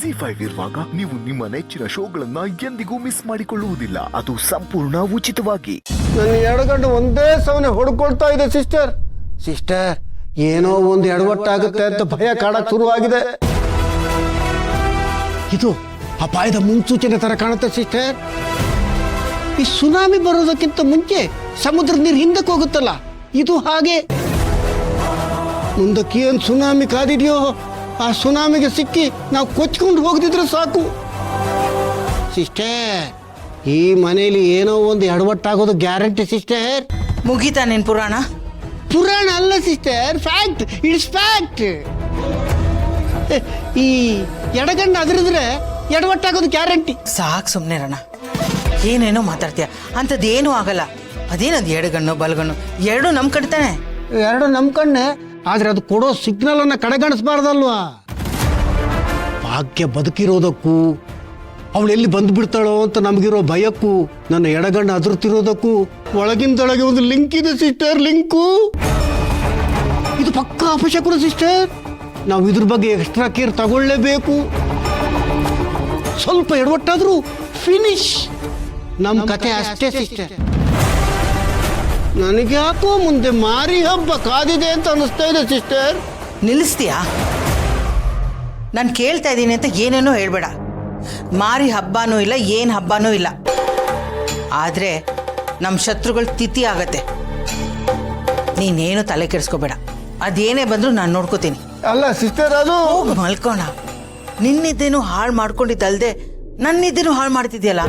ZEE5 ಇರುವಾಗ ನೀವು ನಿಮ್ಮ ನೆಚ್ಚಿನ ಶೋಗಳನ್ನ ಎಂದಿಗೂ ಮಿಸ್ ಮಾಡಿಕೊಳ್ಳುವುದಿಲ್ಲ. ಅದು ಸಂಪೂರ್ಣ ಉಚಿತವಾಗಿ. ನನ್ನ ಎಡಗಣ್ಣು ಒಂದೇ ಸವನೆ ಹೊಡ್ಕೊಳ್ತಾ ಇದೆ ಸಿಸ್ಟರ್. ಏನೋ ಒಂದು ಎಡವಟ್ಟಾಗುತ್ತೆ ಅಂತ ಭಯ ಕಾಡಕ್ ಶುರುವಾಗಿದೆ. ಇದು ಅಪಾಯದ ಮುನ್ಸೂಚನೆ ತರ ಕಾಣುತ್ತೆ ಸಿಸ್ಟರ್. ಈ ಸುನಾಮಿ ಬರೋದಕ್ಕಿಂತ ಮುಂಚೆ ಸಮುದ್ರದ ನೀರು ಹಿಂದಕ್ಕೆ ಹೋಗುತ್ತಲ್ಲ, ಇದು ಹಾಗೆ. ಮುಂದಕ್ಕೆ ಏನ್ ಸುನಾಮಿ ಕಾದಿದೆಯೋ ಆ ಸುನಾಮಿಗೆ ಸಿಕ್ಕಿ ನಾವು ಕೊಚ್ಕೊಂಡು ಹೋಗದಿದ್ರೆ ಸಾಕು ಸಿಸ್ಟರ್. ಈ ಮನೆಯಲ್ಲಿ ಏನೋ ಒಂದು ಎಡವಟ್ಟಾಗೋದು ಗ್ಯಾರಂಟಿ ಸಿಸ್ಟರ್. ಮುಗೀತಾ ನಿನ್ ಪುರಾಣ ಅಲ್ಲ ಸಿಸ್ಟರ್, ಫ್ಯಾಕ್ಟ್. It's fact. ಈ ಎಡಗಣ್ಣು ಅದರಿದ್ರೆ ಎಡವಟ್ಟಾಗೋದು ಗ್ಯಾರಂಟಿ. ಸಾಕು ಸುಮ್ಮನೆ ರಣ, ಏನೇನೋ ಮಾತಾಡ್ತೀಯ. ಅಂಥದ್ದೇನೂ ಆಗಲ್ಲ. ಅದೇನದು ಎಡಗಣ್ಣು ಬಲಗಣ್ಣು ಎರಡು ನಂಬ್ಕಡ್ತಾನೆ. ಎರಡು ನಂಬ್ಕಣ್ಣೆ, ಆದ್ರೆ ಅದು ಕೊಡೋ ಸಿಗ್ನಲ್ ಅನ್ನ ಕಡೆಗಣಿಸ್ಬಾರ್ದಲ್ವಾ. ಭಾಗ್ಯ ಬದುಕಿರೋದಕ್ಕೂ ಅವಳು ಎಲ್ಲಿ ಬಂದ್ಬಿಡ್ತಾಳೋ ಅಂತ ನಮಗಿರೋ ಭಯಕ್ಕೂ ನನ್ನ ಎಡಗಣ್ಣು ಅದರ್ತಿರೋದಕ್ಕೂ ಒಳಗಿಂದೊಳಗೆ ಒಂದು ಲಿಂಕ್ ಇದೆ ಸಿಸ್ಟರ್. ಲಿಂಕು ಇದು ಪಕ್ಕಾ ಅಪಶಕುನ ಸಿಸ್ಟರ್. ನಾವು ಇದ್ರ ಬಗ್ಗೆ ಎಕ್ಸ್ಟ್ರಾ ಕೇರ್ ತಗೊಳ್ಳೇಬೇಕು. ಸ್ವಲ್ಪ ಎಡವಟ್ಟಾದ್ರೂ ಫಿನಿಶ್. ನಮ್ಮ ಕತೆ ಅಷ್ಟೇ ಸಿಸ್ಟರ್. ನನಗೆ ಯಾಕೋ ಮುಂದೆ ಮಾರಿ ಹಬ್ಬ ಕಾದಿದೆ ಅಂತ ಅನಿಸ್ತಾ ಇದೆ ಸಿಸ್ಟರ್. ನಿಲ್ಲಿಸ್ತೀಯಾ? ನಾನು ಕೇಳ್ತಾ ಇದ್ದೀನಿ ಅಂತ ಏನೇನೋ ಹೇಳ್ಬೇಡ. ಮಾರಿ ಹಬ್ಬನೂ ಇಲ್ಲ, ಏನು ಹಬ್ಬನೂ ಇಲ್ಲ. ಆದರೆ ನಮ್ಮ ಶತ್ರುಗಳು ತಿಥಿ ಆಗತ್ತೆ. ನೀನೇನು ತಲೆ ಕೆಡಿಸ್ಕೋಬೇಡ. ಅದೇನೇ ಬಂದರೂ ನಾನು ನೋಡ್ಕೋತೀನಿ. ಅಲ್ಲ ಸಿಸ್ಟರ್, ಅದು ಹೋಗಿ ಮಲ್ಕೋಣ. ನಿನ್ನಿದ್ದೇನು ಹಾಳು ಮಾಡ್ಕೊಂಡಿದ್ದಲ್ದೆ ನನ್ನಿದ್ದೇನು ಹಾಳು ಮಾಡ್ತಿದ್ಯಲ್ಲ.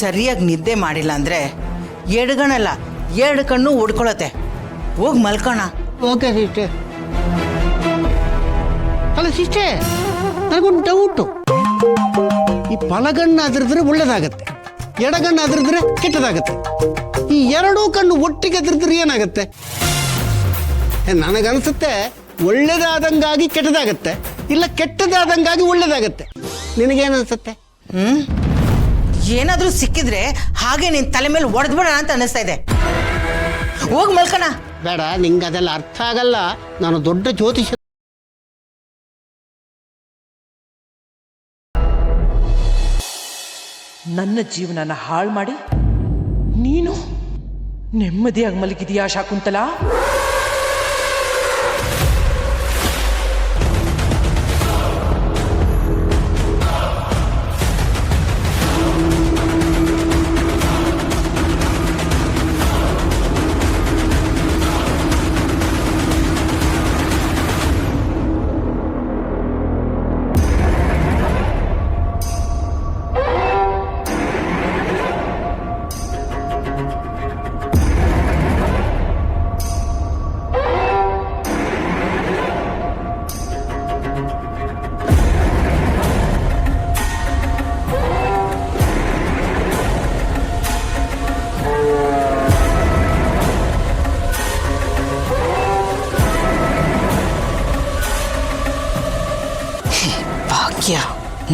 ಸರಿಯಾಗಿ ನಿದ್ದೆ ಮಾಡಿಲ್ಲ ಅಂದರೆ ಎಡಗಣ್ಣಲ್ಲ ಎರಡು ಕಣ್ಣು ಓಡ್ಕೊಳತ್ತೆ. ಹೋಗಿ ಮಲ್ಕೋಣ. Okay sister. ಅಲ್ಲ ಸಿಸ್ಟರ್, ನನಗೊಂದು ಡೌಟು. ಈ ಬಲಗಣ್ಣು ಅದರಿದ್ರೆ ಒಳ್ಳೇದಾಗತ್ತೆ, ಎಡಗಣ್ಣು ಅದರಿದ್ರೆ ಕೆಟ್ಟದಾಗತ್ತೆ. ಈ ಎರಡೂ ಕಣ್ಣು ಒಟ್ಟಿಗೆ ಅದರಿದ್ರೆ ಏನಾಗತ್ತೆ? ನನಗನ್ಸುತ್ತೆ ಒಳ್ಳೇದಾದಂಗಾಗಿ ಕೆಟ್ಟದಾಗತ್ತೆ, ಇಲ್ಲ ಕೆಟ್ಟದಾದಂಗಾಗಿ ಒಳ್ಳೇದಾಗತ್ತೆ. ನಿನಗೇನನ್ಸುತ್ತೆ? ಏನಾದರೂ ಸಿಕ್ಕಿದ್ರೆ ಹಾಗೆ ನಿನ್ನ ತಲೆ ಮೇಲೆ ಒಡೆದ್ಬಿಡೋಣ ಅಂತ ಅನ್ನಿಸ್ತಾ ಇದೆ. ಹೋಗಿ ಮಲ್ಕೋಣ. ಬೇಡ, ನಿಂಗೆ ಅದೆಲ್ಲ ಅರ್ಥ ಆಗಲ್ಲ. ನಾನು ದೊಡ್ಡ ಜ್ಯೋತಿಷ. ನನ್ನ ಜೀವನನ ಹಾಳು ಮಾಡಿ ನೀನು ನೆಮ್ಮದಿಯಾಗಿ ಮಲಗಿದೀಯಾ ಶಾಕುಂತಲಾ?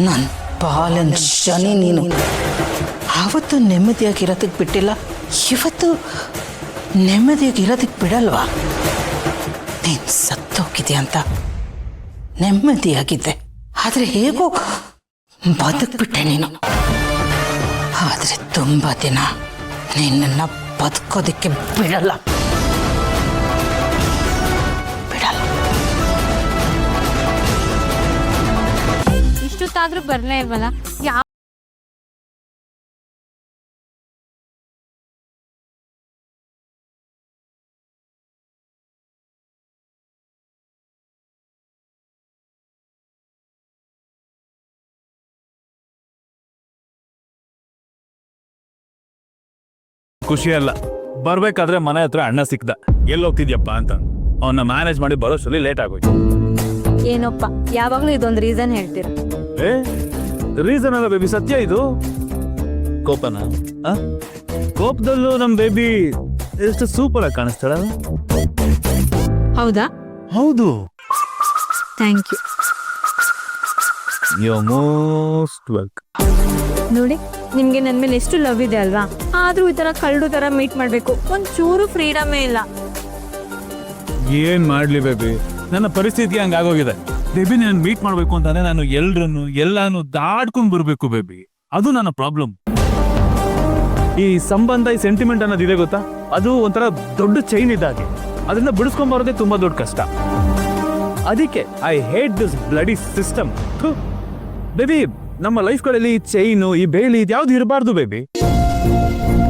ನನ್ನ ಪಾಲನ್ ಶನಿ ನೀನು. ಆವತ್ತು ನೆಮ್ಮದಿಯಾಗಿರೋದಕ್ಕೆ ಬಿಟ್ಟಿಲ್ಲ, ಇವತ್ತು ನೆಮ್ಮದಿಯಾಗಿರೋದಕ್ಕೆ ಬಿಡಲ್ವಾ? ನೀನು ಸತ್ತೋಗಿದೆಯಾ ಅಂತ ನೆಮ್ಮದಿಯಾಗಿದ್ದೆ, ಆದರೆ ಹೇಗೋ ಬದುಕ್ಬಿಟ್ಟೆ ನೀನು. ಆದರೆ ತುಂಬ ದಿನ ನಿನ್ನನ್ನು ಬದುಕೋದಕ್ಕೆ ಬಿಡಲ್ಲ. ಇಷ್ಟೊತ್ತಾದ್ರೂ ಬರ್ಲೇ ಇಲ್ವಲ್ಲ? ಖುಷಿ ಅಲ್ಲ, ಬರ್ಬೇಕಾದ್ರೆ ಮನೆ ಹತ್ರ ಅಣ್ಣ ಸಿಕ್ದ. ಎಲ್ಲೋಗ್ತಿದ್ಯಪ್ಪ ಅಂತ ಅವನ್ನ ಮ್ಯಾನೇಜ್ ಮಾಡಿ ಬರೋಷ್ಟರಲ್ಲಿ ಲೇಟ್ ಆಗೋಯ್ತು. ಏನಪ್ಪ, ಯಾವಾಗ್ಲೂ ಇದೊಂದು ರೀಸನ್ ಹೇಳ್ತೀರ. ರೀಸನ್ ಅಲ್ಲ ಬೇಬಿ, ಸತ್ಯ ಇದು. ಕೋಪನ ಕೋಪದಲ್ಲೂ ನಮ್ ಬೇಬಿ ಎಷ್ಟು ಸೂಪರ್ ಆಗಿ ಕಾಣಿಸ್ತಾಳ. ಹೌದಾ? ಹೌದು. Thank you. You most welcome. ನೋಡಿ, ನಿಮ್ಗೆ ನನ್ನ ಮೇಲೆ ಎಷ್ಟು ಲವ್ ಇದೆ ಅಲ್ವಾ? ಆದ್ರೂ ಈ ತರ ಕಳ್ಳು ತರ ಮೀಟ್ ಮಾಡ್ಬೇಕು, ಒಂಚೂರು ಫ್ರೀಡಮೇ ಇಲ್ಲ. ಏನ್ ಮಾಡ್ಲಿ ಬೇಬಿ, ನನ್ನ ಪರಿಸ್ಥಿತಿಗೆ ಹಂಗಾಗೋಗಿದೆ. ಬೇಬಿ ನಾನು ಮೀಟ್ ಮಾಡ್ಬೇಕು ಅಂತಾನೆ ನಾನು ಎಲ್ಲಾನು ದಾಡ್ಕೊಂಡ್ ಬರ್ಬೇಕು ಬೇಬಿ. ಅದು ನನ್ನ ಪ್ರಾಬ್ಲಮ್. ಈ ಸಂಬಂಧ, ಈ ಸೆಂಟಿಮೆಂಟ್ ಅನ್ನೋದು ಇದೆ ಗೊತ್ತಾ, ಅದು ಒಂಥರ ದೊಡ್ಡ ಚೈನ್ ಇದ್ದಾಗೆ. ಅದನ್ನ ಬಿಡಿಸ್ಕೊಂಡ್ ಬರೋದೇ ತುಂಬಾ ದೊಡ್ಡ ಕಷ್ಟ. ಅದಕ್ಕೆ I hate this bloody system. Baby, ನಮ್ಮ ಲೈಫ್ಗಳಲ್ಲಿ ಈ ಚೈನು, ಈ ಬೇಲಿ ಇದ್ಯಾವ್ದು ಇರಬಾರ್ದು ಬೇಬಿ.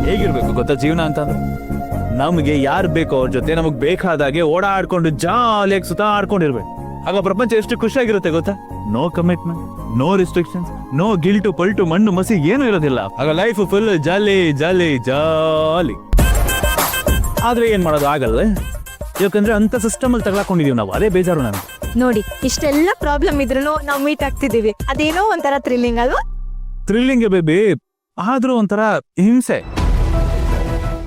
ಹೇಗಿರ್ಬೇಕು ಗೊತ್ತಾ ಜೀವನ ಅಂತಂದ್ರೆ, ನಮಗೆ ಯಾರು ಬೇಕೋ ಅವ್ರ ಜೊತೆ ನಮಗ್ ಬೇಕಾದಾಗೆ ಓಡಾಡ್ಕೊಂಡು ಜಾಲಿಯಾಗಿ ಸುತ್ತಾಡ್ಕೊಂಡಿರ್ಬೇಕು. ಆಗ ಪ್ರಪಂಚ ಎಷ್ಟು ಖುಷಿಯಾಗಿರುತ್ತೆ ಗೊತ್ತಾ. No commitment, no restrictions, no guilt ಪಲ್ಟು ಮಣ್ಣು ಮಸಿ ಏನೂ ಇರೋದಿಲ್ಲ. ಆಗ ಲೈಫ್ ಫುಲ್ ಜಾಲಿ ಜಾಲಿ ಜಾಲಿ. ಆದ್ರೆ ಏನ್ ಮಾಡೋದು ಆಗಲ್ಲ, ಯಾಕಂದ್ರೆ ಅಂತ ಸಿಸ್ಟಮ್ ಅಲ್ಲಿ ತಗೊಳಕೊಂಡಿದೀವಿ ನಾವು. ಅದೇ ಬೇಜಾರು ನನಗೆ. ನೋಡಿ, ಇಷ್ಟೆಲ್ಲ ಪ್ರಾಬ್ಲಮ್ ಇದ್ರೂ ನಾವು ಮೀಟ್ ಆಗ್ತಿದೀವಿ, ಅದೇನೋ ಒಂಥರ ಥ್ರಿಲ್ಲಿಂಗ್ ಅಲ್ವಾ? ಥ್ರಿಲ್ಲಿಂಗ್ ಬೇಬಿ, ಆದ್ರೂ ಒಂಥರ ಹಿಂಸೆ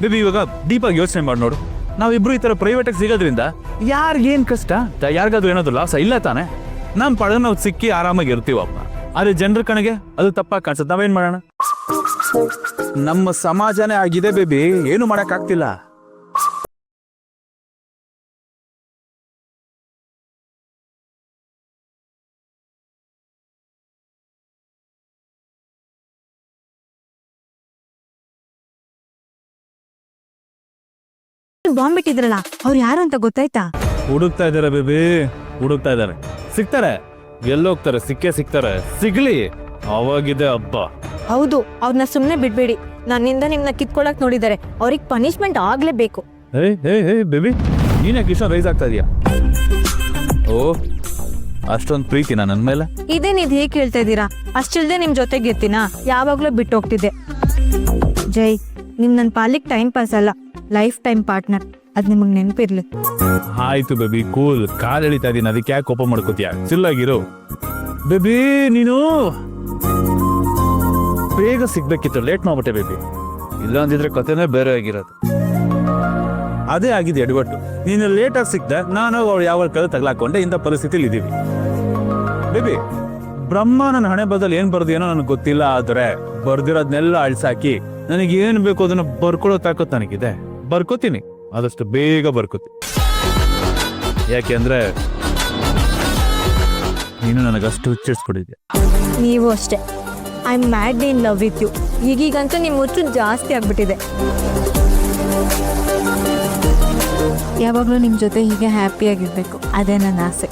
ಬೇಬಿ. ಇವಾಗ ಡೀಪಾಗಿ ಯೋಚನೆ ಮಾಡಿ ನೋಡು, ನಾವಿಬ್ರು ಈ ತರ ಪ್ರೈವೇಟ್ ಆಗಿ ಸಿಗೋದ್ರಿಂದ ಯಾರಿಗೇನ್ ಕಷ್ಟ, ಯಾರಿಗಾದ್ರೂ ಏನಾದ್ರು ಲಾಸ ಇಲ್ಲ ತಾನೆ. ನಮ್ ಪಡೆದ ನಾವು ಸಿಕ್ಕಿ ಆರಾಮಾಗಿ ಇರ್ತೀವಪ್ಪ. ಆದ್ರೆ ಜನರ ಕಣಗೆ ಅದು ತಪ್ಪಾಗಿ ಕಾಣಿಸುತ್ತೆ. ನಾವೇನ್ ಮಾಡೋಣ? ನಮ್ಮ ಸಮಾಜನೇ ಆಗಿದೆ ಬೇಬಿ, ಏನು ಮಾಡಕ್ ಆಗ್ತಿಲ್ಲ. ಬಾಂಬ್ ಇಟ್ಟಿದ್ರಲ್ಲ, ಅವ್ರು ಯಾರು ಅಂತ ಗೊತ್ತಾಯ್ತಾ? ಹುಡುಕ್ತಾ ಇದಾರೆ ಬೇಬಿ, ಹುಡುಕ್ತಾ ಇದಾರೆ. ಸಿಗ್ತಾರೆ, ಎಲ್ಲೋಗ್ತಾರೆ, ಸಿಗ್ತಾರೆ. ಸಿಗ್ಲಿ, ಅವಾಗಿದೆ ಹಬ್ಬ. ಹೌದು, ಅವ್ರನ್ನ ಸುಮ್ನೆ ಬಿಡ್ಬೇಡಿ. ನನ್ನಿಂದ ನಿಮ್ನ ಕಿತ್ಕೊಳಕ್ ನೋಡಿದಾರೆ, ಅವ್ರಿಗೆ ಪನಿಷ್ಮೆಂಟ್ ಆಗ್ಲೇಬೇಕು. ಹೇ ಬೇಬಿ, ನೀನ್ ಯಾಕೆ ಇಷ್ಟ ರೈಸ್ ಆಗ್ತಾ ಇದೀಯಾ? ಓ, ಅಷ್ಟೊಂದು ಪ್ರೀತಿನಾ ನನ್ ಮೇಲೆ? ಇದೇನ್ ಇದು ಹೇಗೆ ಕೇಳ್ತಾ ಇದ್ದೀರಾ? ಅಷ್ಟಿಲ್ದೆ ನಿಮ್ ಜೊತೆಗೆ ಇರ್ತೀನಾ? ಯಾವಾಗ್ಲೂ ಬಿಟ್ಟು ಹೋಗ್ತಿದ್ದೆ. ಜೈ, ನಿಮ್ ನನ್ ಪಾಲಿಗೆ ಟೈಮ್ ಪಾಸ್ ಅಲ್ಲ, ಲೈಫ್ ಟೈಮ್ ಪಾರ್ಟ್ನರ್. ಅದ್ ನಿಮಗ್ ನೆನಪಿರ್ಲಿ. ಆಯ್ತು ಬೇಬಿ, ಕೂಲ್. ಕಾಲ್ ಎಳಿತಾ ಇದೀನಿ, ಅದಕ್ಕೆ ಯಾಕೆ ಕೋಪ ಮಾಡ್ಕೋತೀಯ? ಚಿಲ್ಲಾಗಿರು ಬೇಬಿ. ನೀನು ಬೇಗ ಸಿಗ್ಬೇಕಿತ್ತು, ಲೇಟ್ ಮಾಡ್ಬಿಟ್ಟೆ ಬೇಬಿ. ಇಲ್ಲ ಅಂದಿದ್ರೆ ಕಥೆನೇ ಬೇರೆ ಆಗಿರೋದು. ಅದೇ ಆಗಿದೆ ಎಡವಟ್ಟು. ನೀನು ಲೇಟಾಗಿ ಸಿಕ್ದೆ, ನಾನು ಅವ್ರು ಯಾವ ಕಡೆ ತಗ್ಲಾಕೊಂಡೆ. ಇಂಥ ಪರಿಸ್ಥಿತಿಲಿ ಇದೀವಿ ಬೇಬಿ. ಬ್ರಹ್ಮ ನನ್ನ ಹಣೆ ಬದಲು ಏನ್ ಬರ್ದೇನೋ ನನಗೆ ಗೊತ್ತಿಲ್ಲ, ಆದ್ರೆ ಬರ್ದಿರೋದ್ನೆಲ್ಲ ಅಳ್ಸಾಕಿ ನನಗೆ ಏನ್ ಬೇಕು ಅದನ್ನ ಬರ್ಕೊಳ್ಳೋ ತಾಕತ್ ನನಗಿದೆ. ಬರ್ಕೋತೀನಿ, ಆದಷ್ಟು ಬೇಗ ಬರ್ಕೋತೀನಿ. ಯಾಕೆಂದ್ರೆ ನೀನು ನನಗಷ್ಟು ಹುಚ್ಚಿಡ್ಸ್ಬಿಟ್ಟಿದ್ಯಾ. ನೀವು ಅಷ್ಟೇ. I am mad in love with you. ಈಗೀಗಂತೂ ನಿಮ್ಮ ಹುಚ್ಚು ಜಾಸ್ತಿ ಆಗ್ಬಿಟ್ಟಿದೆ. ಯಾವಾಗಲೂ ನಿಮ್ಮ ಜೊತೆ ಹೀಗೆ ಹ್ಯಾಪಿಯಾಗಿರ್ಬೇಕು, ಅದೇ ನನ್ನ ಆಸೆ.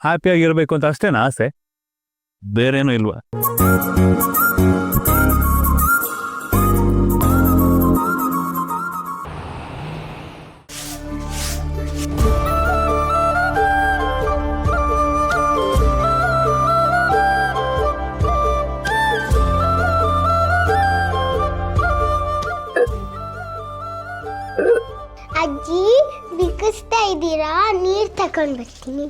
ಹ್ಯಾಪಿಯಾಗಿರ್ಬೇಕು ಅಂತ ಅಷ್ಟೇನಾ ಆಸೆ? ಬೇರೇನೂ ಇಲ್ವಾ? ಅಜ್ಜಿ, ಬಿಗಿಸ್ತಾ ಇದ್ದೀರಾ? ನೀರ್ ತಕೊಂಡ್ ಬರ್ತೀನಿ.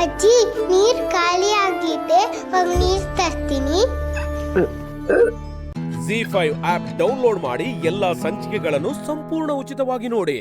ಅಜ್ಜಿ, ನೀರ್ ಖಾಲಿ ಆಗಿದೆ, ಹೋಗಿ ನೀರ್ ತರ್ತೀನಿ. ZEE5 ಆಪ್ ಡೌನ್ಲೋಡ್ ಮಾಡಿ ಎಲ್ಲಾ ಸಂಚಿಕೆಗಳನ್ನು ಸಂಪೂರ್ಣ ಉಚಿತವಾಗಿ ನೋಡಿ.